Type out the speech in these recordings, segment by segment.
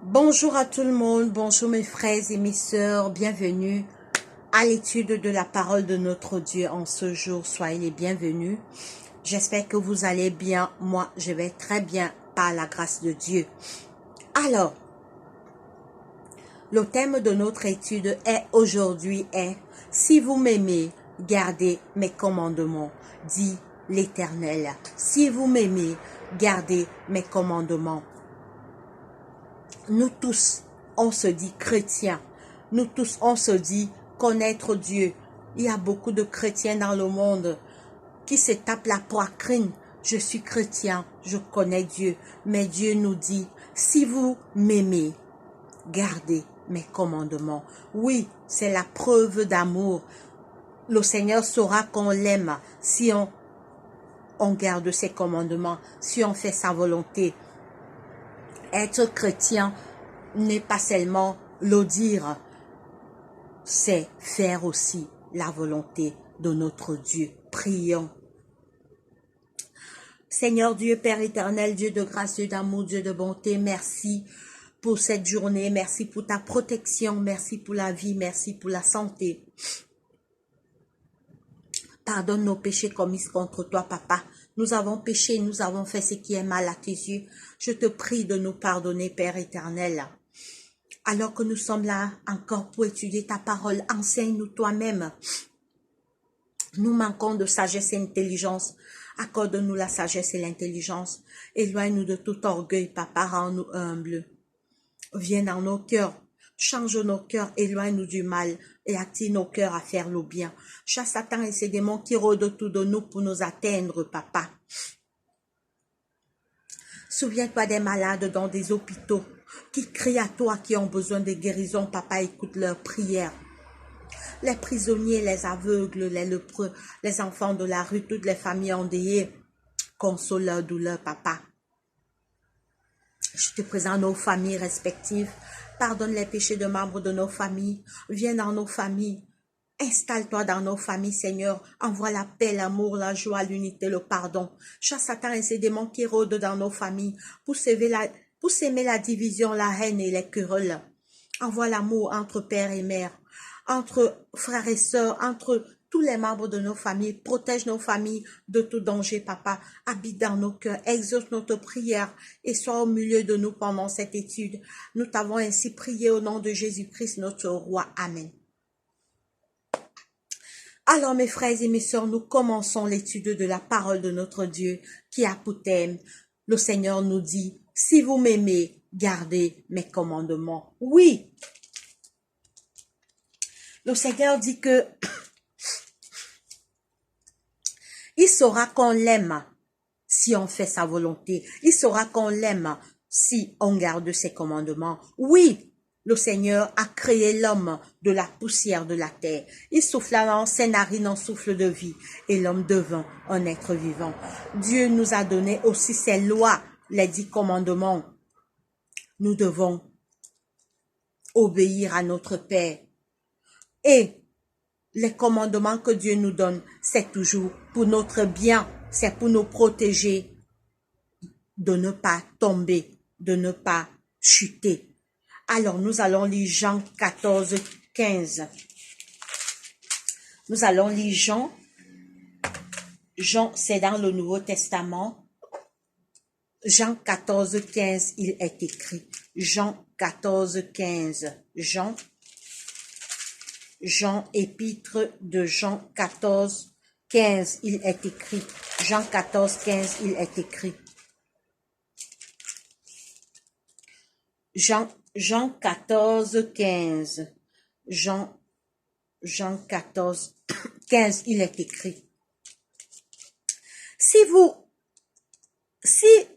Bonjour à tout le monde, bonjour mes frères et mes sœurs, bienvenue à l'étude de la parole de notre Dieu en ce jour. Soyez les bienvenus. J'espère que vous allez bien. Moi, je vais très bien par la grâce de Dieu. Alors, le thème de notre étude aujourd'hui est « Si vous m'aimez, gardez mes commandements », dit l'Éternel. Si vous m'aimez, gardez mes commandements. Nous tous, on se dit chrétiens. Nous tous, on se dit connaître Dieu. Il y a beaucoup de chrétiens dans le monde qui se tapent la poitrine. Je suis chrétien, je connais Dieu. Mais Dieu nous dit, si vous m'aimez, gardez mes commandements. Oui, c'est la preuve d'amour. Le Seigneur saura qu'on l'aime si on garde ses commandements, si on fait sa volonté. Être chrétien n'est pas seulement le dire, c'est faire aussi la volonté de notre Dieu. Prions. Seigneur Dieu, Père éternel, Dieu de grâce, Dieu d'amour, Dieu de bonté, merci pour cette journée, merci pour ta protection, merci pour la vie, merci pour la santé. Pardonne nos péchés commis contre toi, Papa. Nous avons péché, nous avons fait ce qui est mal à tes yeux. Je te prie de nous pardonner, Père éternel. Alors que nous sommes là encore pour étudier ta parole, enseigne-nous toi-même. Nous manquons de sagesse et d'intelligence. Accorde-nous la sagesse et l'intelligence. Éloigne-nous de tout orgueil, Papa, rends-nous humbles. Viens dans nos cœurs. Change nos cœurs, éloigne-nous du mal et attire nos cœurs à faire le bien. Chasse Satan et ses démons qui rôdent autour de nous pour nous atteindre, Papa. Souviens-toi des malades dans des hôpitaux qui crient à toi, qui ont besoin de guérison. Papa, écoute leurs prières. Les prisonniers, les aveugles, les lépreux, les enfants de la rue, toutes les familles endeuillées, console leur douleur, Papa. Je te présente nos familles respectives. Pardonne les péchés de membres de nos familles. Viens dans nos familles. Installe-toi dans nos familles, Seigneur. Envoie la paix, l'amour, la joie, l'unité, le pardon. Chasse Satan et ses démons qui rôdent dans nos familles pour s'aimer la division, la haine et les querelles. Envoie l'amour entre père et mère, entre frères et sœurs, entre tous les membres de nos familles. Protège nos familles de tout danger, Papa. Habite dans nos cœurs, exauce notre prière et sois au milieu de nous pendant cette étude. Nous t'avons ainsi prié au nom de Jésus-Christ, notre roi. Amen. Alors, mes frères et mes sœurs, nous commençons l'étude de la parole de notre Dieu qui a pour thème. Le Seigneur nous dit, si vous m'aimez, gardez mes commandements. Oui. Le Seigneur dit que il saura qu'on l'aime si on fait sa volonté. Il saura qu'on l'aime si on garde ses commandements. Oui, le Seigneur a créé l'homme de la poussière de la terre. Il souffla dans ses narines un souffle de vie et l'homme devint un être vivant. Dieu nous a donné aussi ses lois, les 10 commandements. Nous devons obéir à notre Père. Et les commandements que Dieu nous donne, c'est toujours pour notre bien, c'est pour nous protéger de ne pas tomber, de ne pas chuter. Alors, nous allons lire Jean 14, 15. Nous allons lire Jean, c'est dans le Nouveau Testament. Jean 14, 15, il est écrit. Jean 14, 15. Jean, épître de Jean 14, 15, il est écrit. Jean 14, 15, il est écrit. Jean 14, 15. Jean 14, 15, il est écrit. Si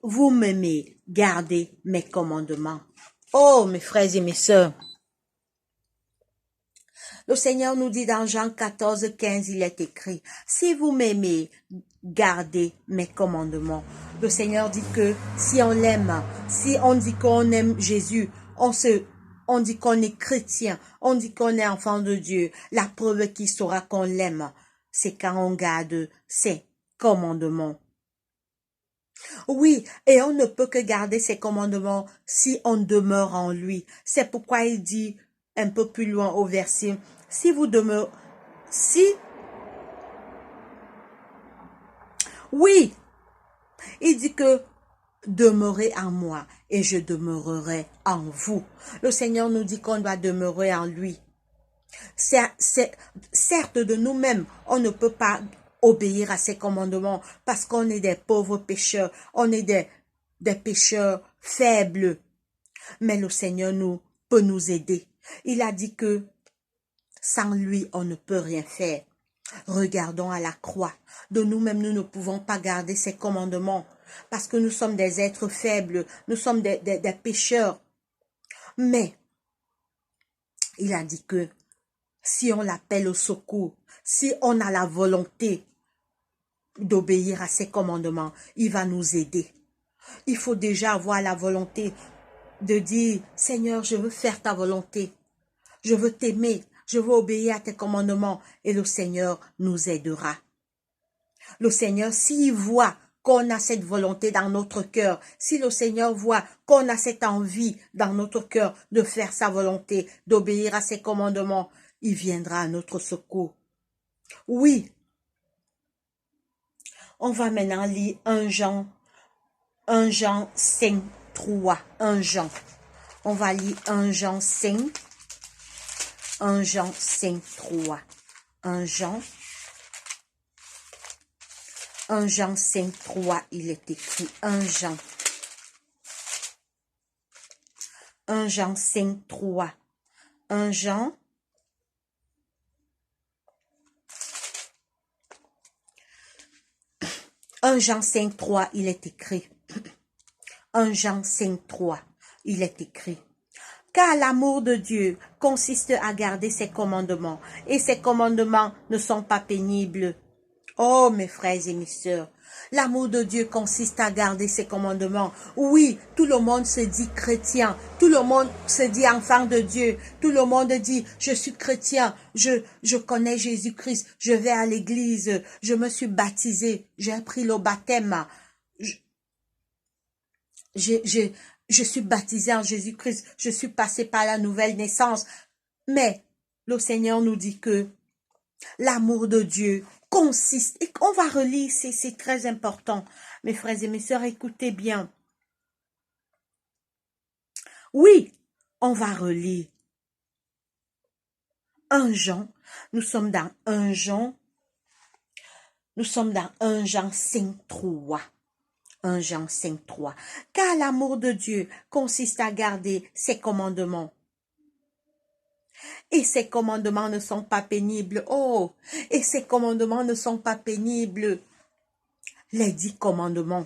vous m'aimez, gardez mes commandements. Oh, mes frères et mes sœurs. Le Seigneur nous dit dans Jean 14, 15, il est écrit, si vous m'aimez, gardez mes commandements. Le Seigneur dit que si on l'aime, si on dit qu'on aime Jésus, on dit qu'on est chrétien, on dit qu'on est enfant de Dieu. La preuve qu'il saura qu'on l'aime, c'est quand on garde ses commandements. Oui, et on ne peut que garder ses commandements si on demeure en lui. C'est pourquoi il dit un peu plus loin au verset, si vous demeurez, si, oui, il dit que demeurez en moi et je demeurerai en vous. Le Seigneur nous dit qu'on doit demeurer en lui. Certes, de nous-mêmes, on ne peut pas obéir à ses commandements parce qu'on est des pauvres pécheurs, on est des pécheurs faibles. Mais le Seigneur peut nous aider. Il a dit que sans lui, on ne peut rien faire. Regardons à la croix. De nous-mêmes, nous ne pouvons pas garder ses commandements parce que nous sommes des êtres faibles, nous sommes des pécheurs. Mais il a dit que si on l'appelle au secours, si on a la volonté d'obéir à ses commandements, il va nous aider. Il faut déjà avoir la volonté de dire, Seigneur, je veux faire ta volonté. Je veux t'aimer. Je veux obéir à tes commandements. Et le Seigneur nous aidera. Le Seigneur, s'il voit qu'on a cette volonté dans notre cœur, si le Seigneur voit qu'on a cette envie dans notre cœur de faire sa volonté, d'obéir à ses commandements, il viendra à notre secours. Oui, on va maintenant lire 1 Jean 5, 3. 1 Jean. On va lire 1 Jean 5, 1 Jean 5, 3. 1 Jean 5, 3, il est écrit 1 Jean 5, 3. 1 Jean 5, 3, il est écrit. 1 Jean 5, 3, il est écrit. Car l'amour de Dieu consiste à garder ses commandements, et ses commandements ne sont pas pénibles. Oh, mes frères et mes sœurs, l'amour de Dieu consiste à garder ses commandements. Oui, tout le monde se dit chrétien, tout le monde se dit enfant de Dieu, tout le monde dit je suis chrétien, je connais Jésus-Christ, je vais à l'église, je me suis baptisé, j'ai pris le baptême, je suis baptisé en Jésus-Christ, je suis passé par la nouvelle naissance. Mais le Seigneur nous dit que l'amour de Dieu consiste, et on va relire, c'est très important. Mes frères et mes sœurs, écoutez bien. Oui, on va relire 1 Jean, nous sommes dans 1 Jean 5, 3. 1 Jean 5, 3. Car l'amour de Dieu consiste à garder ses commandements. Et ses commandements ne sont pas pénibles. Oh, et ses commandements ne sont pas pénibles. Les 10 commandements.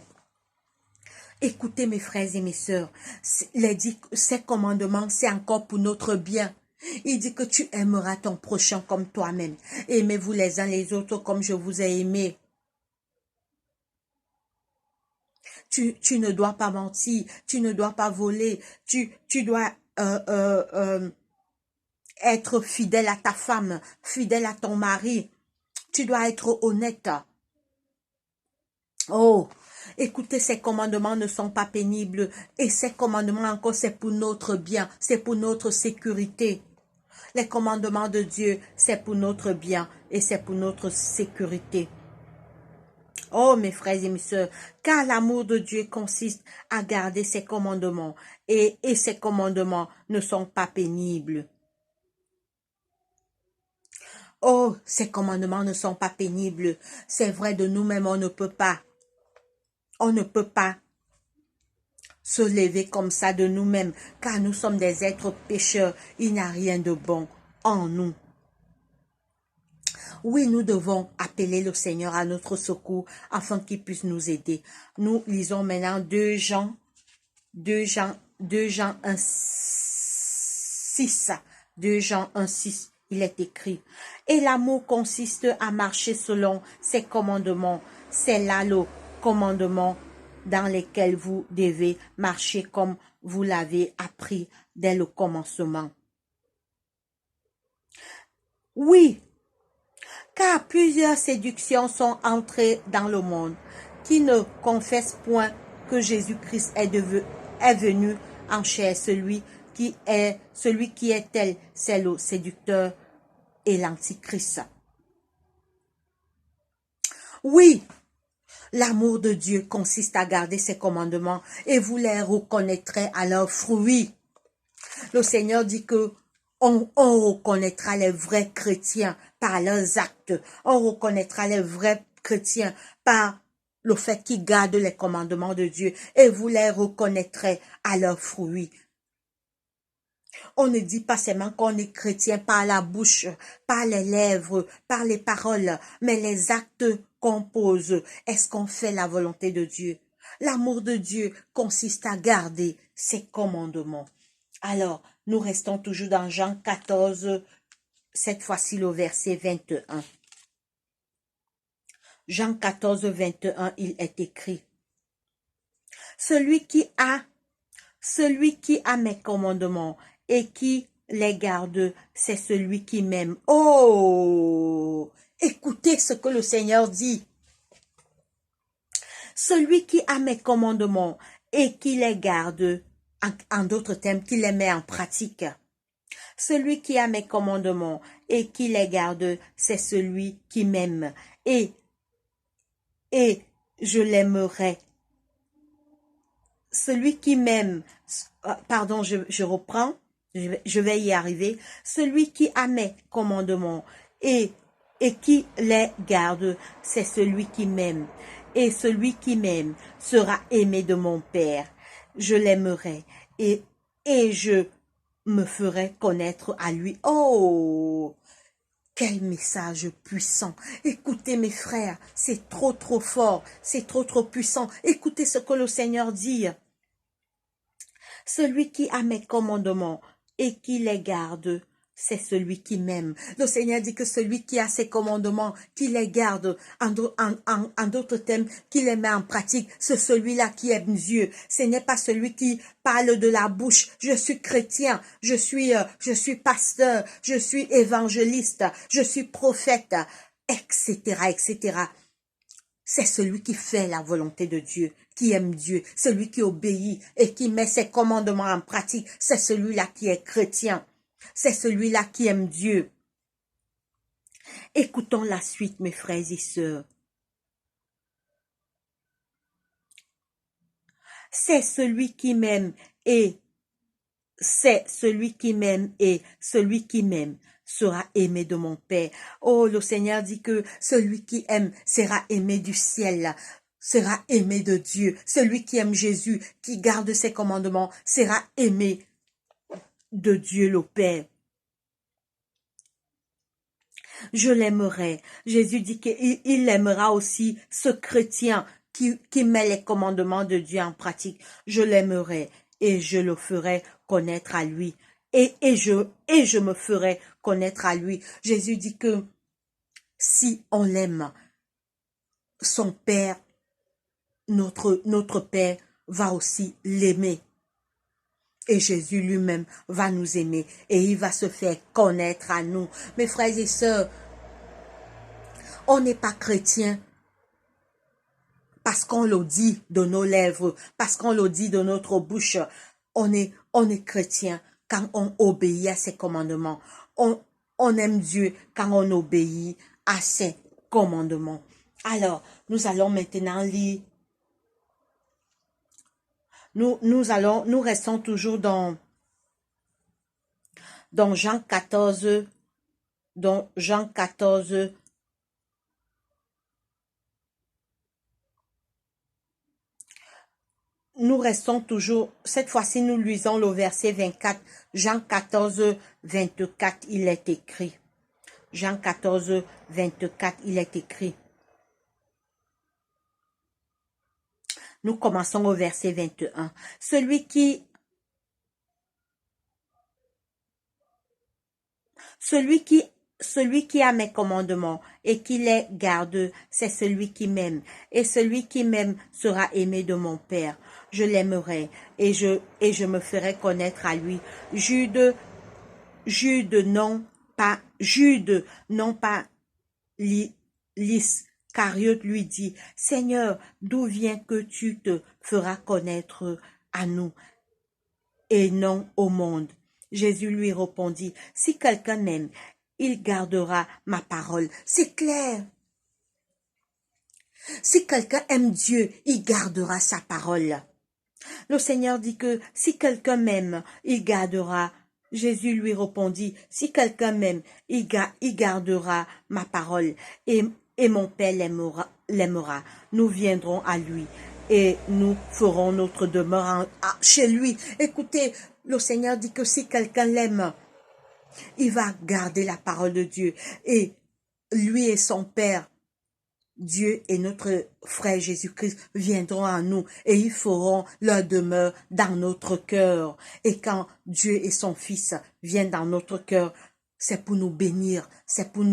Écoutez mes frères et mes sœurs, ces commandements, c'est encore pour notre bien. Il dit que tu aimeras ton prochain comme toi-même. Aimez-vous les uns les autres comme je vous ai aimé. Tu ne dois pas mentir, tu ne dois pas voler, tu dois être fidèle à ta femme, fidèle à ton mari. Tu dois être honnête. Oh, écoutez, ces commandements ne sont pas pénibles. Et ces commandements encore, c'est pour notre bien, c'est pour notre sécurité. Les commandements de Dieu, c'est pour notre bien et c'est pour notre sécurité. Oh, mes frères et mes sœurs, car l'amour de Dieu consiste à garder ses commandements et ses commandements ne sont pas pénibles. Oh, ces commandements ne sont pas pénibles. C'est vrai, de nous-mêmes, on ne peut pas. On ne peut pas se lever comme ça de nous-mêmes, car nous sommes des êtres pécheurs. Il n'y a rien de bon en nous. Oui, nous devons appeler le Seigneur à notre secours afin qu'il puisse nous aider. Nous lisons maintenant 2 Jean 1, 6. 2 Jean 1, 6. Il est écrit. Et l'amour consiste à marcher selon ses commandements. C'est là le commandement dans lesquels vous devez marcher comme vous l'avez appris dès le commencement. Oui, car plusieurs séductions sont entrées dans le monde qui ne confesse point que Jésus-Christ est venu en chair, celui qui est tel, c'est le séducteur et l'antichrist. Oui, l'amour de Dieu consiste à garder ses commandements et vous les reconnaîtrez à leurs fruits. Le Seigneur dit que on reconnaîtra les vrais chrétiens par leurs actes. On reconnaîtra les vrais chrétiens par le fait qu'ils gardent les commandements de Dieu et vous les reconnaîtrez à leurs fruits. On ne dit pas seulement qu'on est chrétien par la bouche, par les lèvres, par les paroles, mais les actes qu'on pose. Est-ce qu'on fait la volonté de Dieu? L'amour de Dieu consiste à garder ses commandements. Alors, nous restons toujours dans Jean 14, cette fois-ci le verset 21. Jean 14, 21, il est écrit: Celui qui a mes commandements et qui les garde, c'est celui qui m'aime. Oh! Écoutez ce que le Seigneur dit. Celui qui a mes commandements et qui les garde, en d'autres termes, qui les met en pratique. Celui qui a mes commandements et qui les garde, c'est celui qui m'aime. Et je l'aimerai. Celui qui m'aime, pardon, je reprends, je vais y arriver. Celui qui a mes commandements et qui les garde, c'est celui qui m'aime. Et celui qui m'aime sera aimé de mon Père. Je l'aimerai et je me ferai connaître à lui. Oh! Quel message puissant. Écoutez mes frères, c'est trop fort, c'est trop puissant. Écoutez ce que le Seigneur dit. Celui qui a mes commandements et qui les garde, c'est celui qui m'aime. Le Seigneur dit que celui qui a ses commandements, qui les garde, en d'autres termes, qui les met en pratique, c'est celui-là qui aime Dieu. Ce n'est pas celui qui parle de la bouche. Je suis chrétien, je suis pasteur, je suis évangéliste, je suis prophète, etc., etc. C'est celui qui fait la volonté de Dieu, qui aime Dieu, celui qui obéit et qui met ses commandements en pratique. C'est celui-là qui est chrétien. C'est celui-là qui aime Dieu. Écoutons la suite, mes frères et sœurs. C'est celui qui m'aime et celui qui m'aime sera aimé de mon Père. Oh, le Seigneur dit que celui qui aime sera aimé du ciel, sera aimé de Dieu. Celui qui aime Jésus, qui garde ses commandements, sera aimé de Dieu le Père. Je l'aimerai. Jésus dit qu'il aimera aussi ce chrétien qui met les commandements de Dieu en pratique. Je l'aimerai et je le ferai connaître à lui. Et je me ferai connaître à lui. Jésus dit que si on l'aime, son Père, notre Père, va aussi l'aimer. Et Jésus lui-même va nous aimer et il va se faire connaître à nous. Mes frères et sœurs, on n'est pas chrétien parce qu'on le dit de nos lèvres, parce qu'on le dit de notre bouche. On est chrétien quand on obéit à ses commandements. On aime Dieu quand on obéit à ses commandements. Alors, nous allons maintenant lire. Nous restons toujours dans Jean 14, nous restons toujours, cette fois-ci nous lisons le verset 24, Jean 14, 24, il est écrit. Jean 14, 24, il est écrit. Nous commençons au verset 21. Celui qui a mes commandements et qui les garde, c'est celui qui m'aime. Et celui qui m'aime sera aimé de mon Père. Je l'aimerai et je me ferai connaître à lui. Jude, non pas Lys, Iscariote lui dit, Seigneur, d'où vient que tu te feras connaître à nous et non au monde? Jésus lui répondit, si quelqu'un m'aime, il gardera ma parole. C'est clair. Si quelqu'un aime Dieu, il gardera sa parole. Le Seigneur dit que si quelqu'un m'aime, il gardera. Jésus lui répondit, si quelqu'un m'aime, il gardera ma parole et mon Père l'aimera. Nous viendrons à lui et nous ferons notre demeure chez lui. Écoutez, le Seigneur dit que si quelqu'un l'aime, il va garder la parole de Dieu et lui et son Père, Dieu et notre frère Jésus-Christ viendront à nous et ils feront leur demeure dans notre cœur. Et quand Dieu et son Fils viennent dans notre cœur, c'est pour nous bénir, c'est pour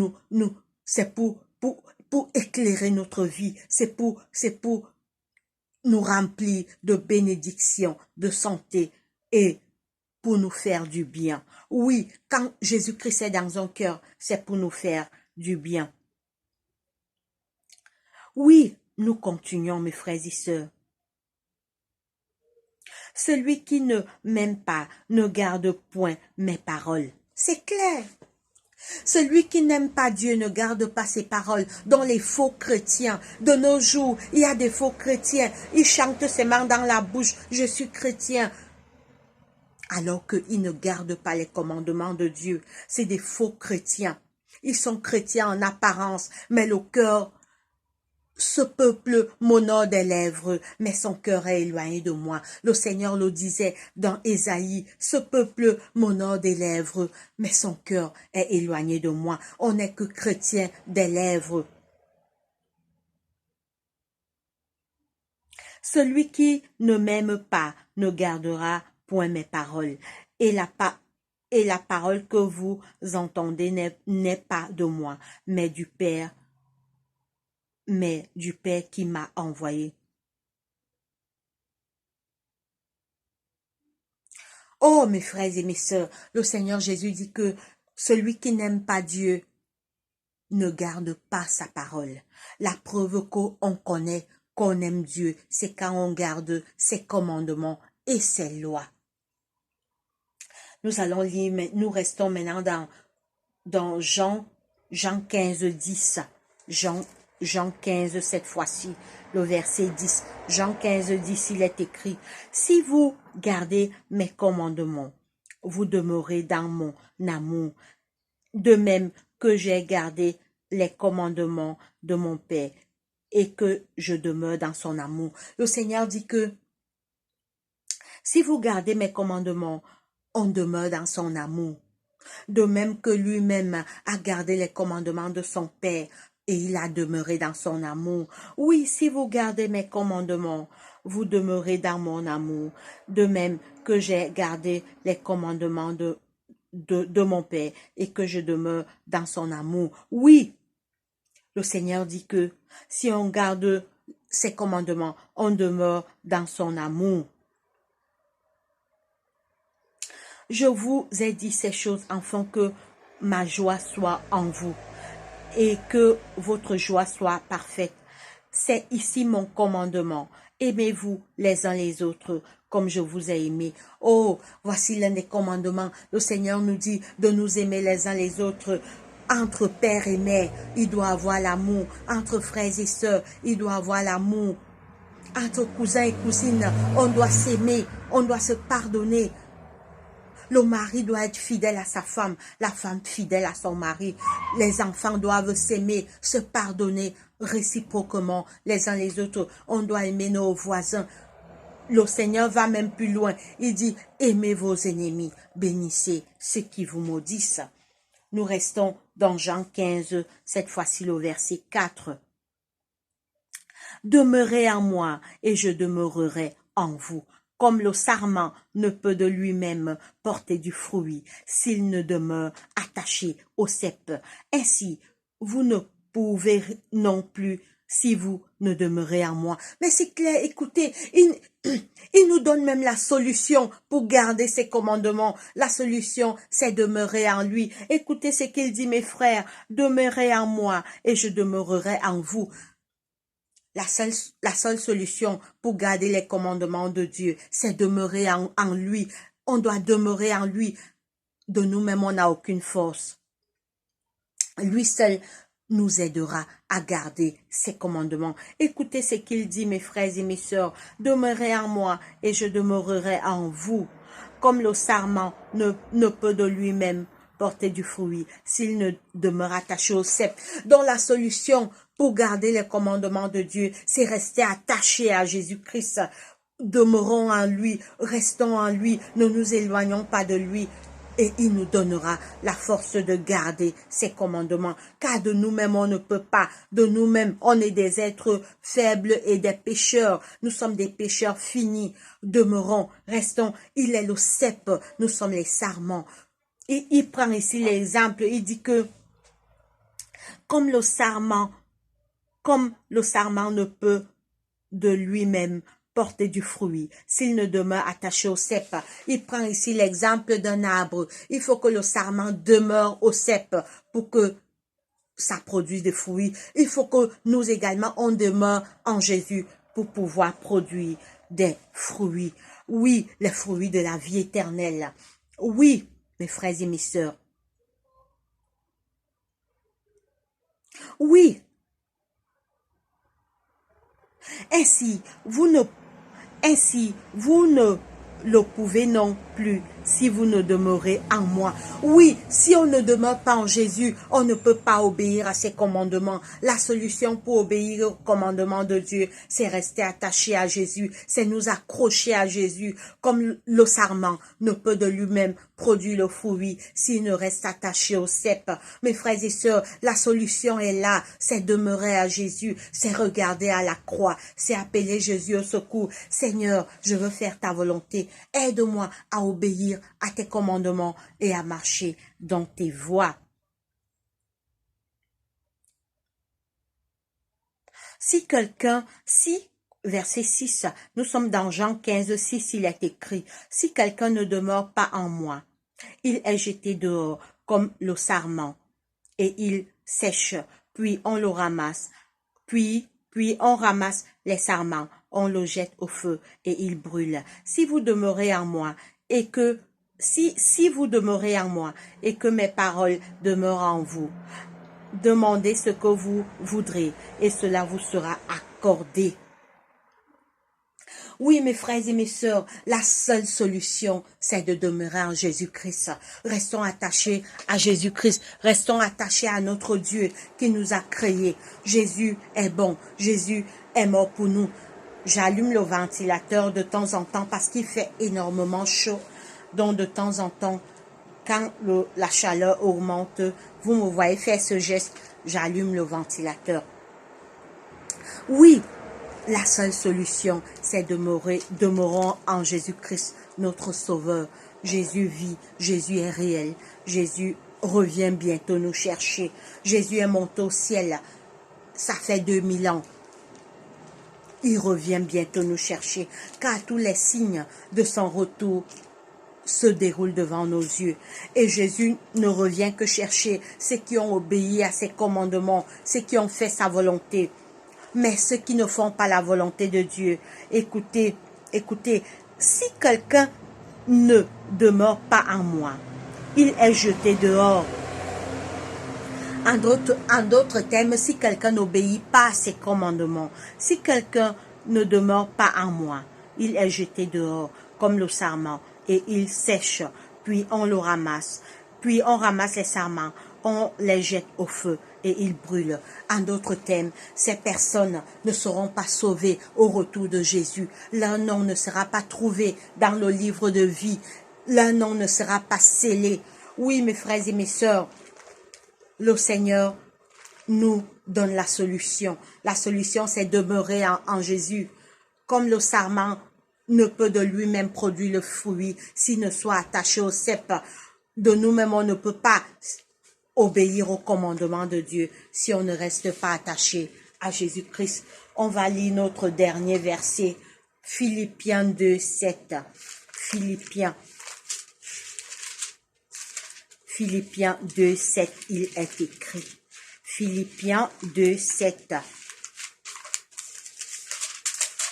c'est pour éclairer notre vie, c'est pour nous remplir de bénédictions, de santé et pour nous faire du bien. Oui, quand Jésus-Christ est dans un cœur, c'est pour nous faire du bien. Oui, nous continuons, mes frères et sœurs. Celui qui ne m'aime pas ne garde point mes paroles. C'est clair. Celui qui n'aime pas Dieu ne garde pas ses paroles. Dans les faux chrétiens, de nos jours, il y a des faux chrétiens. Ils chantent ses mains dans la bouche. Je suis chrétien. Alors qu'ils ne gardent pas les commandements de Dieu. C'est des faux chrétiens. Ils sont chrétiens en apparence, mais le cœur, ce peuple m'honore des lèvres, mais son cœur est éloigné de moi. Le Seigneur le disait dans Ésaïe, ce peuple m'honore des lèvres, mais son cœur est éloigné de moi. On n'est que chrétien des lèvres. Celui qui ne m'aime pas ne gardera point mes paroles, et la parole que vous entendez n'est pas de moi, mais du Père qui m'a envoyé. Oh, mes frères et mes sœurs, le Seigneur Jésus dit que celui qui n'aime pas Dieu ne garde pas sa parole. La preuve qu'on connaît, qu'on aime Dieu, c'est quand on garde ses commandements et ses lois. Nous allons lire, mais nous restons maintenant dans Jean 15, 10. Jean 15, cette fois-ci, le verset 10. Jean 15, 10, il est écrit, « Si vous gardez mes commandements, vous demeurez dans mon amour, de même que j'ai gardé les commandements de mon Père et que je demeure dans son amour. » Le Seigneur dit que si vous gardez mes commandements, on demeure dans son amour. De même que lui-même a gardé les commandements de son Père et il a demeuré dans son amour. Oui, si vous gardez mes commandements, vous demeurez dans mon amour. De même que j'ai gardé les commandements de mon Père et que je demeure dans son amour. Oui, le Seigneur dit que si on garde ses commandements, on demeure dans son amour. Je vous ai dit ces choses afin que ma joie soit en vous et que votre joie soit parfaite. C'est ici mon commandement. Aimez-vous les uns les autres comme je vous ai aimé. Oh, voici l'un des commandements. Le Seigneur nous dit de nous aimer les uns les autres. Entre père et mère, il doit avoir l'amour. Entre frères et sœurs, il doit avoir l'amour. Entre cousins et cousines, on doit s'aimer, on doit se pardonner. Le mari doit être fidèle à sa femme, la femme fidèle à son mari. Les enfants doivent s'aimer, se pardonner réciproquement les uns les autres. On doit aimer nos voisins. Le Seigneur va même plus loin. Il dit, aimez vos ennemis, bénissez ceux qui vous maudissent. Nous restons dans Jean 15, cette fois-ci le verset 4. Demeurez en moi et je demeurerai en vous. Comme le sarment ne peut de lui-même porter du fruit s'il ne demeure attaché au cep. Ainsi, vous ne pouvez non plus si vous ne demeurez en moi. Mais c'est clair, écoutez, il nous donne même la solution pour garder ses commandements. La solution, c'est demeurer en lui. Écoutez ce qu'il dit, mes frères, demeurez en moi et je demeurerai en vous. La seule solution pour garder les commandements de Dieu, c'est demeurer en lui. On doit demeurer en lui. De nous-mêmes, on n'a aucune force. Lui seul nous aidera à garder ses commandements. Écoutez ce qu'il dit, mes frères et mes sœurs. Demeurez en moi et je demeurerai en vous. Comme le sarment ne peut de lui-même porter du fruit s'il ne demeure attaché au cep. Donc la solution pour garder les commandements de Dieu, c'est rester attaché à Jésus-Christ. Demeurons en lui, restons en lui, ne nous éloignons pas de lui. Et il nous donnera la force de garder ses commandements. Car de nous-mêmes, on ne peut pas. De nous-mêmes, on est des êtres faibles et des pécheurs. Nous sommes des pécheurs finis. Demeurons, restons. Il est le cep. Nous sommes les sarments. Et il prend ici l'exemple. Il dit que comme le sarment ne peut de lui-même porter du fruit, s'il ne demeure attaché au cep. Il prend ici l'exemple d'un arbre. Il faut que le sarment demeure au cep pour que ça produise des fruits. Il faut que nous également, on demeure en Jésus pour pouvoir produire des fruits. Oui, les fruits de la vie éternelle. Oui, mes frères et mes sœurs. Oui. Ainsi, vous ne le pouvez non plus si vous ne demeurez en moi. Oui, si on ne demeure pas en Jésus, on ne peut pas obéir à ses commandements. La solution pour obéir aux commandements de Dieu, c'est rester attaché à Jésus, c'est nous accrocher à Jésus, comme le sarment ne peut de lui-même produire le fruit s'il ne reste attaché au cep. Mes frères et sœurs, la solution est là, c'est demeurer à Jésus, c'est regarder à la croix, c'est appeler Jésus au secours. Seigneur, je veux faire ta volonté. Aide-moi à obéir à tes commandements et à marcher dans tes voies. Verset 6, nous sommes dans Jean 15, 6, il est écrit, si quelqu'un ne demeure pas en moi, il est jeté dehors comme le sarment et il sèche, puis on le ramasse, puis on ramasse les sarments, on le jette au feu et il brûle. Si vous demeurez en moi et que si vous demeurez en moi et que mes paroles demeurent en vous, demandez ce que vous voudrez et cela vous sera accordé. Oui, mes frères et mes sœurs, la seule solution, c'est de demeurer en Jésus-Christ. Restons attachés à Jésus-Christ. Restons attachés à notre Dieu qui nous a créés. Jésus est bon. Jésus est mort pour nous. J'allume le ventilateur de temps en temps parce qu'il fait énormément chaud. Donc, de temps en temps, quand la chaleur augmente, vous me voyez faire ce geste, j'allume le ventilateur. Oui, la seule solution, c'est demeurons en Jésus-Christ, notre Sauveur. Jésus vit, Jésus est réel, Jésus revient bientôt nous chercher. Jésus est monté au ciel, ça fait 2000 ans. Il revient bientôt nous chercher, car tous les signes de son retour se déroulent devant nos yeux. Et Jésus ne revient que chercher ceux qui ont obéi à ses commandements, ceux qui ont fait sa volonté. Mais ceux qui ne font pas la volonté de Dieu, écoutez, si quelqu'un ne demeure pas en moi, il est jeté dehors. En d'autres termes, si quelqu'un n'obéit pas à ses commandements, si quelqu'un ne demeure pas en moi, il est jeté dehors comme le sarment et il sèche, puis on le ramasse, puis on ramasse les sarments, on les jette au feu et ils brûlent. En d'autres termes, ces personnes ne seront pas sauvées au retour de Jésus. Leur nom ne sera pas trouvé dans le livre de vie. Leur nom ne sera pas scellé. Oui, mes frères et mes sœurs, le Seigneur nous donne la solution. La solution, c'est demeurer en Jésus. Comme le sarment ne peut de lui-même produire le fruit s'il ne soit attaché au cep. De nous-mêmes, on ne peut pas obéir au commandement de Dieu si on ne reste pas attaché à Jésus-Christ. On va lire notre dernier verset, Philippiens 2, 7. Philippiens 2, 7, il est écrit. Philippiens 2, 7.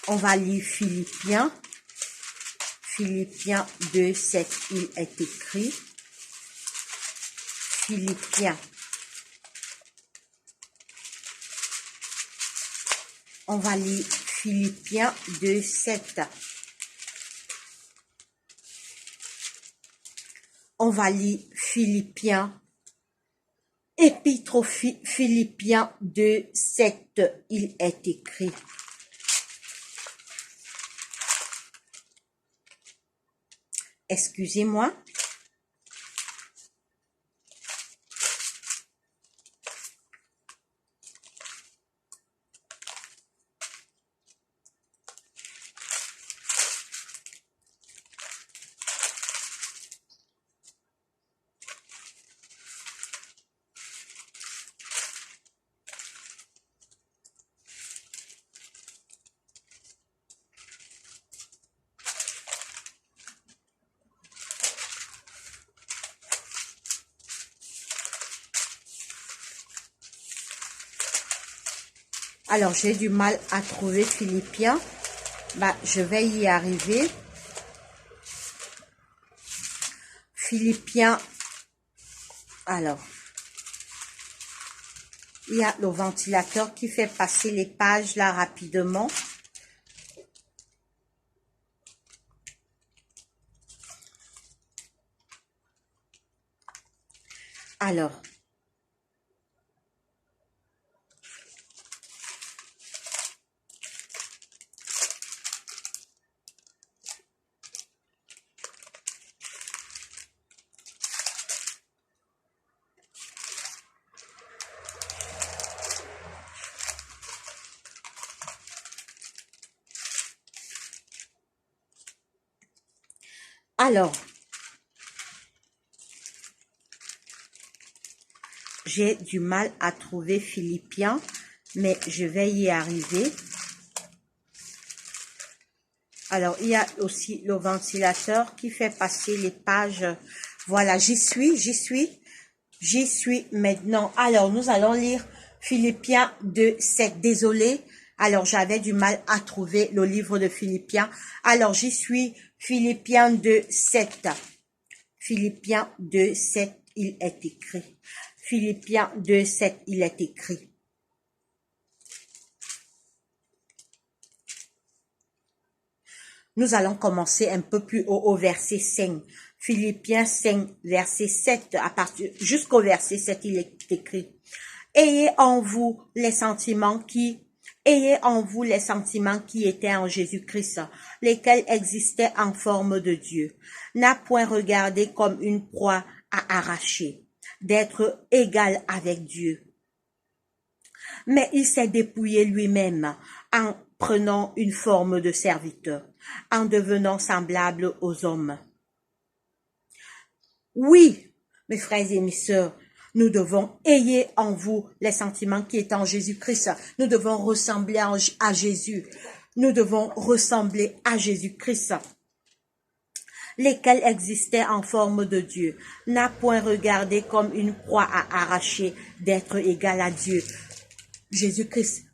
On va lire Philippiens 2, 7, il est écrit. Philippiens. On va lire Philippiens 2, 7. On va lire Philippiens. Épître aux Philippiens 2, 7, il est écrit. Excusez-moi. Alors, j'ai du mal à trouver Philippiens. Je vais y arriver. Philippiens. Alors, il y a le ventilateur qui fait passer les pages là rapidement. Alors, j'ai du mal à trouver Philippiens, mais je vais y arriver. Alors, il y a aussi le ventilateur qui fait passer les pages. Voilà, j'y suis maintenant. Alors, nous allons lire Philippiens 2, 7. Désolé. Alors, j'avais du mal à trouver le livre de Philippiens. Alors, j'y suis. Philippiens 2, 7. Philippiens 2, 7, il est écrit. Philippiens 2, 7, il est écrit. Nous allons commencer un peu plus haut au verset 5. Philippiens 5, verset 7, jusqu'au verset 7, il est écrit. Ayez en vous les sentiments qui étaient en Jésus-Christ, lesquels existaient en forme de Dieu. N'a point regardé comme une proie à arracher, d'être égal avec Dieu. Mais il s'est dépouillé lui-même en prenant une forme de serviteur, en devenant semblable aux hommes. Oui, mes frères et mes sœurs, nous devons ayez en vous les sentiments qui étaient en Jésus-Christ. Nous devons ressembler à Jésus. Nous devons ressembler à Jésus-Christ, lesquels existaient en forme de Dieu. N'a point regardé comme une proie à arracher d'être égal à Dieu. Jésus-Christ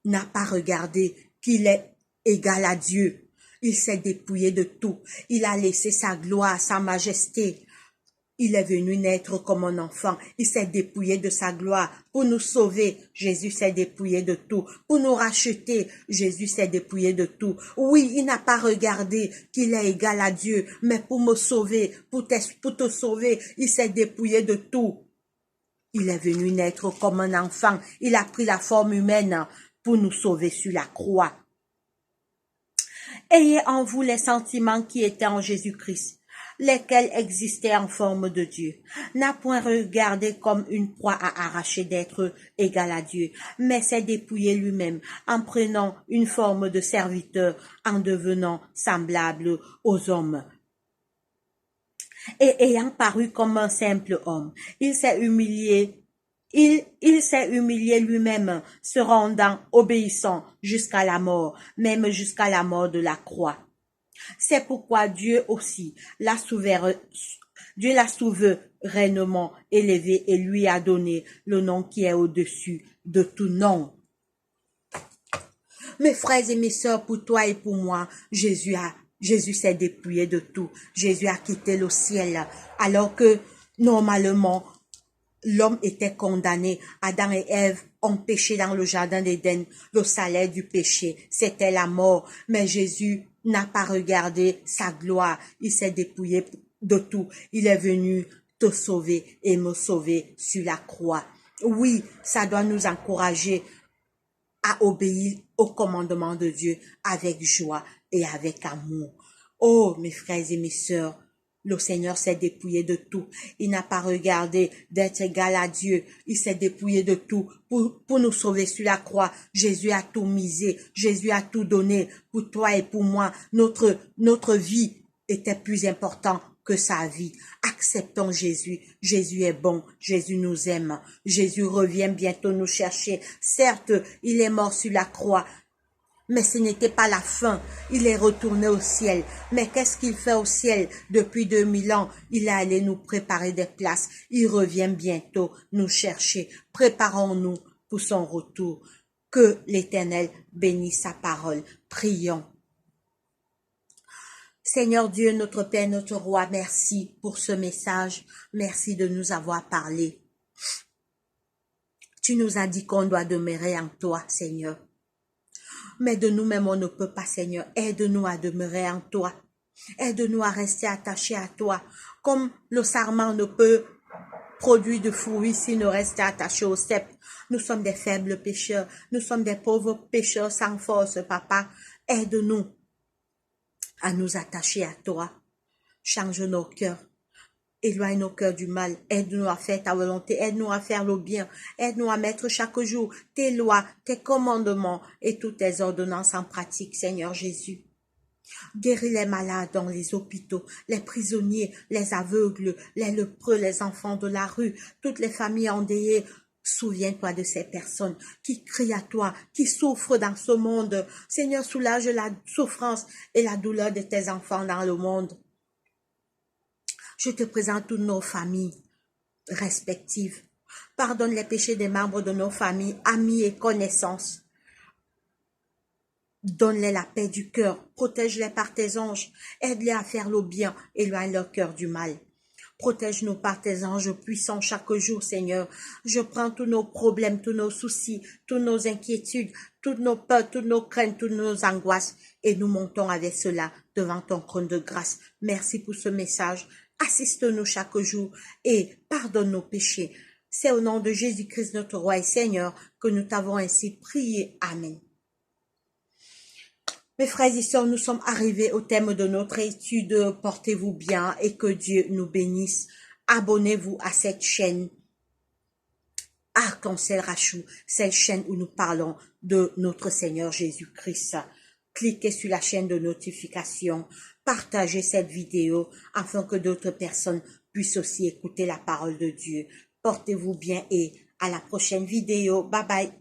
n'a pas regardé qu'il est égal à Dieu. Il s'est dépouillé de tout. Il a laissé sa gloire, sa majesté. Il est venu naître comme un enfant. Il s'est dépouillé de sa gloire pour nous sauver. Jésus s'est dépouillé de tout. Pour nous racheter, Jésus s'est dépouillé de tout. Oui, il n'a pas regardé qu'il est égal à Dieu, mais pour me sauver, pour te sauver, il s'est dépouillé de tout. Il est venu naître comme un enfant. Il a pris la forme humaine pour nous sauver sur la croix. Ayez en vous les sentiments qui étaient en Jésus-Christ, lesquels existaient en forme de Dieu. N'a point regardé comme une proie à arracher d'être égal à Dieu, mais s'est dépouillé lui-même en prenant une forme de serviteur, en devenant semblable aux hommes. Et ayant paru comme un simple homme, il s'est humilié Il s'est humilié lui-même, se rendant obéissant jusqu'à la mort, même jusqu'à la mort de la croix. C'est pourquoi Dieu aussi Dieu l'a souverainement élevé et lui a donné le nom qui est au-dessus de tout nom. Mes frères et mes sœurs, pour toi et pour moi, Jésus s'est dépouillé de tout. Jésus a quitté le ciel, alors que normalement, l'homme était condamné. Adam et Ève ont péché dans le jardin d'Éden. Le salaire du péché, c'était la mort. Mais Jésus n'a pas regardé sa gloire. Il s'est dépouillé de tout. Il est venu te sauver et me sauver sur la croix. Oui, ça doit nous encourager à obéir au commandement de Dieu avec joie et avec amour. Oh, mes frères et mes sœurs, le Seigneur s'est dépouillé de tout. Il n'a pas regardé d'être égal à Dieu. Il s'est dépouillé de tout pour nous sauver sur la croix. Jésus a tout misé. Jésus a tout donné pour toi et pour moi. Notre vie était plus importante que sa vie. Acceptons Jésus. Jésus est bon. Jésus nous aime. Jésus revient bientôt nous chercher. Certes, il est mort sur la croix. Mais ce n'était pas la fin. Il est retourné au ciel. Mais qu'est-ce qu'il fait au ciel depuis 2000 ans? Il est allé nous préparer des places. Il revient bientôt nous chercher. Préparons-nous pour son retour. Que l'Éternel bénisse sa parole. Prions. Seigneur Dieu, notre Père, notre Roi, merci pour ce message. Merci de nous avoir parlé. Tu nous as dit qu'on doit demeurer en toi, Seigneur. Mais de nous-mêmes, on ne peut pas, Seigneur. Aide-nous à demeurer en toi. Aide-nous à rester attachés à toi. Comme le sarment ne peut produire de fruits s'il ne reste attaché au cep. Nous sommes des faibles pécheurs. Nous sommes des pauvres pécheurs sans force, Papa. Aide-nous à nous attacher à toi. Change nos cœurs. Éloigne nos cœurs du mal. Aide-nous à faire ta volonté. Aide-nous à faire le bien. Aide-nous à mettre chaque jour tes lois, tes commandements et toutes tes ordonnances en pratique, Seigneur Jésus. Guéris les malades dans les hôpitaux, les prisonniers, les aveugles, les lépreux, les enfants de la rue, toutes les familles endeuillées. Souviens-toi de ces personnes qui crient à toi, qui souffrent dans ce monde. Seigneur, soulage la souffrance et la douleur de tes enfants dans le monde. Je te présente toutes nos familles respectives. Pardonne les péchés des membres de nos familles, amis et connaissances. Donne-les la paix du cœur. Protège-les par tes anges. Aide-les à faire le bien. Éloigne leur cœur du mal. Protège-nous par tes anges puissants chaque jour, Seigneur. Je prends tous nos problèmes, tous nos soucis, toutes nos inquiétudes, toutes nos peurs, toutes nos craintes, toutes nos angoisses et nous montons avec cela devant ton trône de grâce. Merci pour ce message. Assiste-nous chaque jour et pardonne nos péchés. C'est au nom de Jésus-Christ, notre Roi et Seigneur, que nous t'avons ainsi prié. Amen. Mes frères et sœurs, nous sommes arrivés au thème de notre étude. Portez-vous bien et que Dieu nous bénisse. Abonnez-vous à cette chaîne Arc-en-Ciel Rachou, cette chaîne où nous parlons de notre Seigneur Jésus-Christ. Cliquez sur la chaîne de notification, partagez cette vidéo afin que d'autres personnes puissent aussi écouter la parole de Dieu. Portez-vous bien et à la prochaine vidéo. Bye bye.